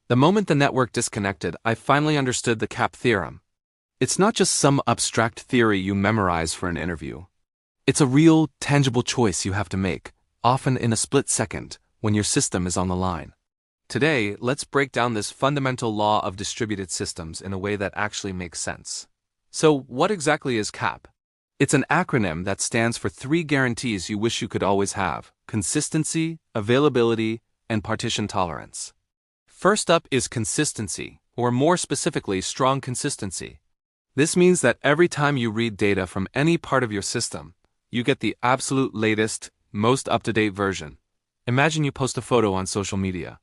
The moment the network disconnected, I finally understood the CAP theorem. It's not just some abstract theory you memorize for an interview. It's a real, tangible choice you have to make, often in a split second, when your system is on the line. Today, let's break down this fundamental law of distributed systems in a way that actually makes sense. So, what exactly is CAP? It's an acronym that stands for three guarantees you wish you could always have: consistency, availability, and partition tolerance. First up is consistency, or more specifically, strong consistency. This means that every time you read data from any part of your system, you get the absolute latest, most up-to-date version. Imagine you post a photo on social media.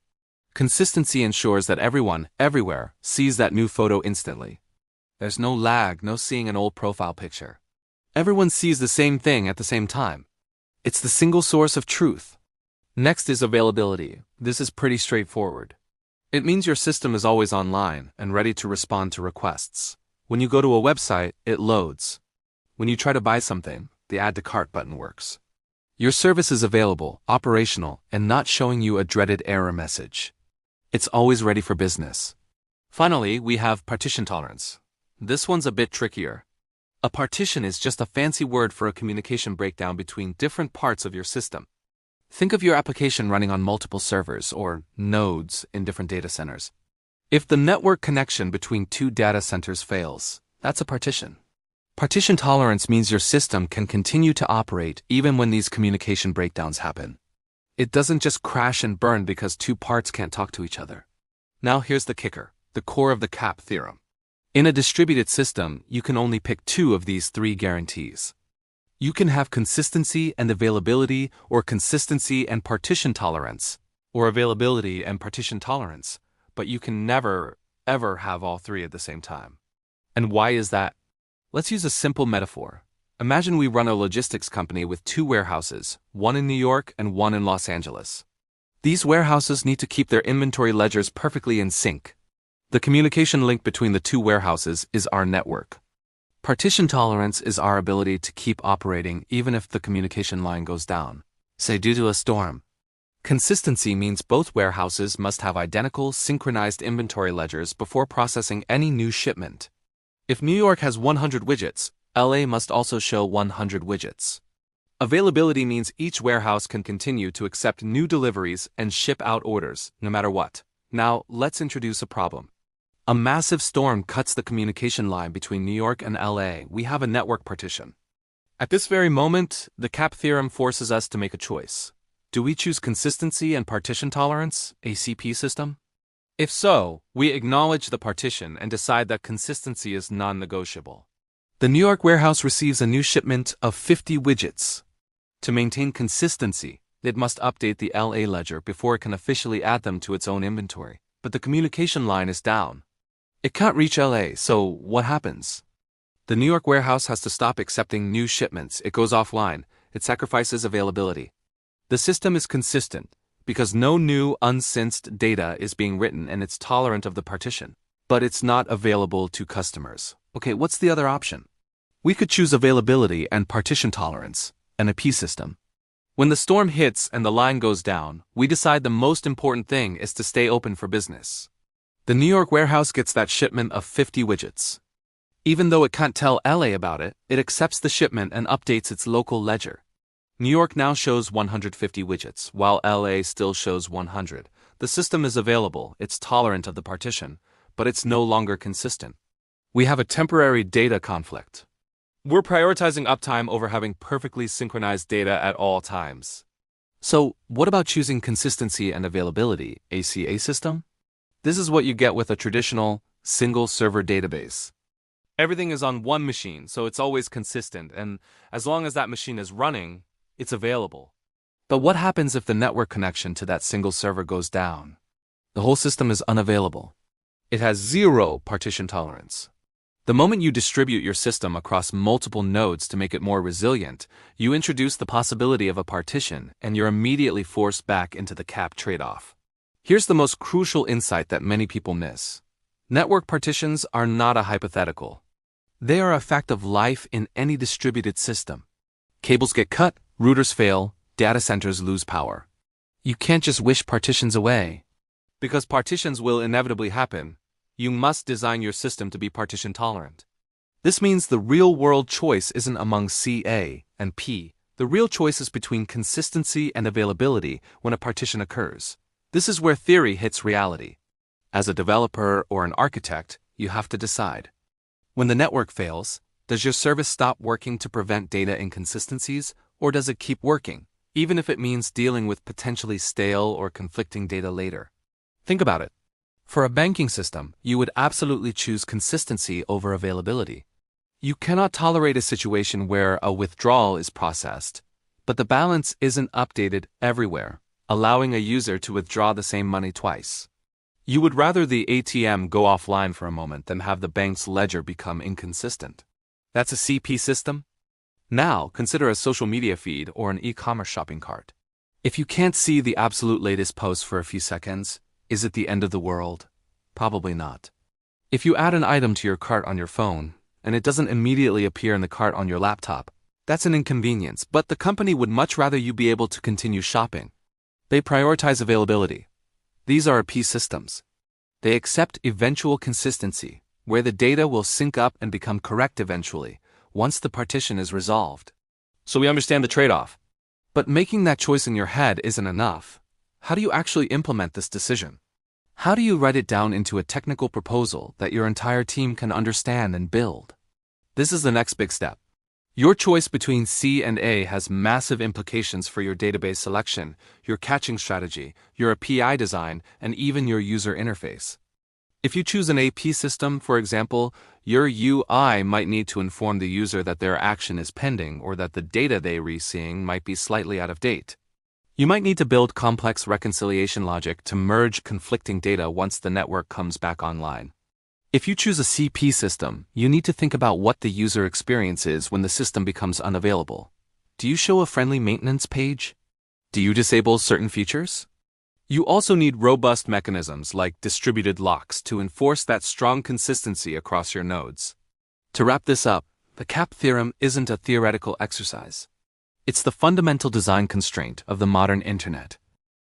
Consistency ensures that everyone, everywhere, sees that new photo instantly. There's no lag, no seeing an old profile picture. Everyone sees the same thing at the same time. It's the single source of truth. Next is availability. This is pretty straightforward. It means your system is always online and ready to respond to requests. When you go to a website, it loads. When you try to buy something, the Add to Cart button works. Your service is available, operational, and not showing you a dreaded error message. It's always ready for business. Finally, we have partition tolerance. This one's a bit trickier. A partition is just a fancy word for a communication breakdown between different parts of your system. Think of your application running on multiple servers, or nodes, in different data centers. If the network connection between two data centers fails, that's a partition. Partition tolerance means your system can continue to operate even when these communication breakdowns happen. It doesn't just crash and burn because two parts can't talk to each other. Now here's the kicker, the core of the CAP theorem. In a distributed system, you can only pick two of these three guarantees. You can have consistency and availability, or consistency and partition tolerance, or availability and partition tolerance, but you can never, ever have all three at the same time. And why is that? Let's use a simple metaphor. Imagine we run a logistics company with two warehouses, one in New York and one in Los Angeles. These warehouses need to keep their inventory ledgers perfectly in sync. The communication link between the two warehouses is our network. Partition tolerance is our ability to keep operating even if the communication line goes down, say due to a storm. Consistency means both warehouses must have identical, synchronized inventory ledgers before processing any new shipment. If New York has 100 widgets, LA must also show 100 widgets. Availability means each warehouse can continue to accept new deliveries and ship out orders, no matter what. Now, let's introduce a problem. A massive storm cuts the communication line between New York and LA. We have a network partition. At this very moment, the CAP theorem forces us to make a choice. Do we choose consistency and partition tolerance, ACP system? If so, we acknowledge the partition and decide that consistency is non-negotiable. The New York warehouse receives a new shipment of 50 widgets. To maintain consistency, it must update the LA ledger before it can officially add them to its own inventory. But the communication line is down. It can't reach LA, so what happens? The New York warehouse has to stop accepting new shipments. It goes offline. It sacrifices availability. The system is consistent because no new unsynced data is being written and it's tolerant of the partition. But it's not available to customers. Okay, what's the other option? We could choose availability and partition tolerance, an AP system. When the storm hits and the line goes down, we decide the most important thing is to stay open for business. The New York warehouse gets that shipment of 50 widgets. Even though it can't tell LA about it, it accepts the shipment and updates its local ledger. New York now shows 150 widgets, while LA still shows 100. The system is available, it's tolerant of the partition, but it's no longer consistent. We have a temporary data conflict. We're prioritizing uptime over having perfectly synchronized data at all times. So, what about choosing consistency and availability, ACA system? This is what you get with a traditional, single-server database. Everything is on one machine, so it's always consistent, and as long as that machine is running, it's available. But what happens if the network connection to that single server goes down? The whole system is unavailable. It has zero partition tolerance. The moment you distribute your system across multiple nodes to make it more resilient, you introduce the possibility of a partition, and you're immediately forced back into the CAP trade-off. Here's the most crucial insight that many people miss. Network partitions are not a hypothetical. They are a fact of life in any distributed system. Cables get cut, routers fail, data centers lose power. You can't just wish partitions away. Because partitions will inevitably happen, you must design your system to be partition tolerant. This means the real-world choice isn't among CA and P. The real choice is between consistency and availability when a partition occurs. This is where theory hits reality. As a developer or an architect, you have to decide. When the network fails, does your service stop working to prevent data inconsistencies, or does it keep working, even if it means dealing with potentially stale or conflicting data later? Think about it. For a banking system, you would absolutely choose consistency over availability. You cannot tolerate a situation where a withdrawal is processed, but the balance isn't updated everywhere, allowing a user to withdraw the same money twice. You would rather the ATM go offline for a moment than have the bank's ledger become inconsistent. That's a CP system? Now, consider a social media feed or an e-commerce shopping cart. If you can't see the absolute latest post for a few seconds, is it the end of the world? Probably not. If you add an item to your cart on your phone, and it doesn't immediately appear in the cart on your laptop, that's an inconvenience, but the company would much rather you be able to continue shopping. They prioritize availability. These are AP systems. They accept eventual consistency, where the data will sync up and become correct eventually, once the partition is resolved. So we understand the trade-off. But making that choice in your head isn't enough. How do you actually implement this decision? How do you write it down into a technical proposal that your entire team can understand and build? This is the next big step. Your choice between C and A has massive implications for your database selection, your caching strategy, your API design, and even your user interface. If you choose an AP system, for example, your UI might need to inform the user that their action is pending or that the data they are seeing might be slightly out of date. You might need to build complex reconciliation logic to merge conflicting data once the network comes back online. If you choose a CP system, you need to think about what the user experience is when the system becomes unavailable. Do you show a friendly maintenance page? Do you disable certain features? You also need robust mechanisms like distributed locks to enforce that strong consistency across your nodes. To wrap this up, the CAP theorem isn't a theoretical exercise. It's the fundamental design constraint of the modern internet.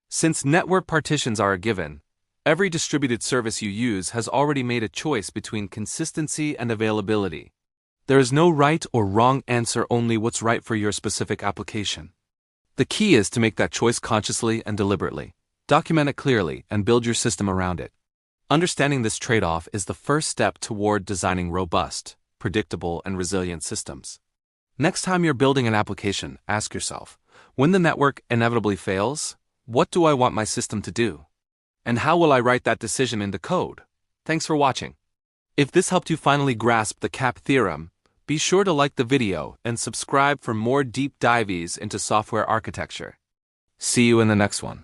Since network partitions are a given, every distributed service you use has already made a choice between consistency and availability. There is no right or wrong answer, only what's right for your specific application. The key is to make that choice consciously and deliberately. Document it clearly and build your system around it. Understanding this trade-off is the first step toward designing robust, predictable, and resilient systems. Next time you're building an application, ask yourself, when the network inevitably fails, what do I want my system to do? And how will I write that decision into code? Thanks for watching. If this helped you finally grasp the CAP theorem, be sure to like the video and subscribe for more deep dives into software architecture. See you in the next one.